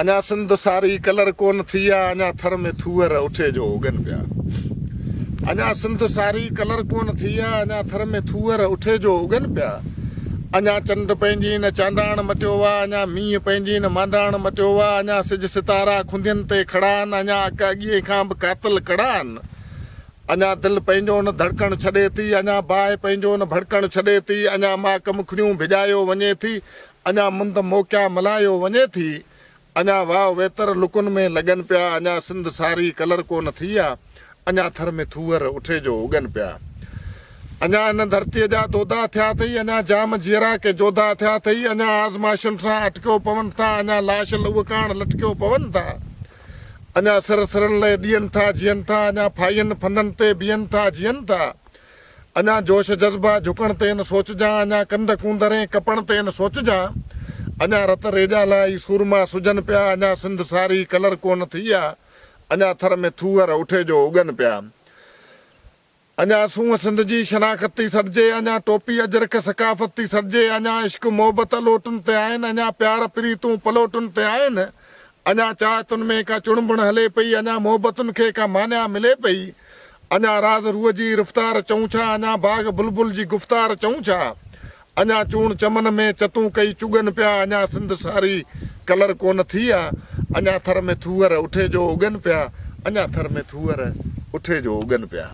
अञा सिंध सारी कलर कोन थी आहे, अञा थर में थूअर उठे जो उगनि पिया। अञा सिंध सारी कलर कोन थी आहे, अञा थर में थूअर उठे जो उगनि पिया। अञा चंड पंहिंजी न चांडाण मटियो आहे, अञा मींहुं पंहिंजी न मांडाण मटियो आहे। अञा सिज सितारा खुंदियुनि ते खड़ा आहिनि, अञा अकाॻीअ खां बि कातिल कड़ा आहिनि। अञा दिलि पंहिंजो न धड़कण छॾे थी, अञा बाहि पंहिंजो न भड़कण छॾे थी। अञा माक मुखड़ियूं भिॼायो वञे थी, अञा मुंद मोकिया मल्हायो वञे थी। अञा वाह वेतर लुकुनि में लॻनि पिया, अञा सिंध सारी कलर कोन थी आहे, अञा थर में थूअर उठे जो उगनि पिया। अञा इन धरतीअ जा दोदा थिया अथई, अञा जाम जीअरा के जोधा थिया अथई। अञा आज़माइशुनि सां अटकियो पवनि था, अञा लाश लुवकाण लटकियो पवनि था। अञा सिर सिरनि लाइ ॾियनि था जीअनि था, अञा फाइनि फंदनि ते बीहनि था जीअनि था। अञा जोश जज़्बा झुकण ते न सोचजांइ, अञा कंध कूंदरे कपण ते न सोचजांइ। अञा रत रेजा लाइ सूरमा सुजनि पिया, अञा सिंध सारी कलर कोन थी आहे, अञा थर में थूअर उठे जो उगनि पिया। अञा सूंहं सिंध जी शनाख़त थी सॾिजे, अञा टोपी अजरक सकाफ़त थी सॾिजे। अञा इश्क मोहबत लोटुनि ते आहिनि, अञा प्यार प्रीतूं पलोटुनि ते आहिनि। अञा चाहतुनि में का चुणबुण हले पई, अञा मोहबतुनि खे का मान्या मिले पई। अञा राज़ रूह जी रफ़्तार चऊं छा, अञा बाग़ बुलबुल जी गुफ़्तार चऊं छा। अञा चूण चमन में चतूं कई चुगनि पिया, अञा सिंध सारी कलर कोन थी आहे, अञा थर में थूअर उठे जो उगनि पिया। अञा थर में थूअर उठे जो उगनि पिया।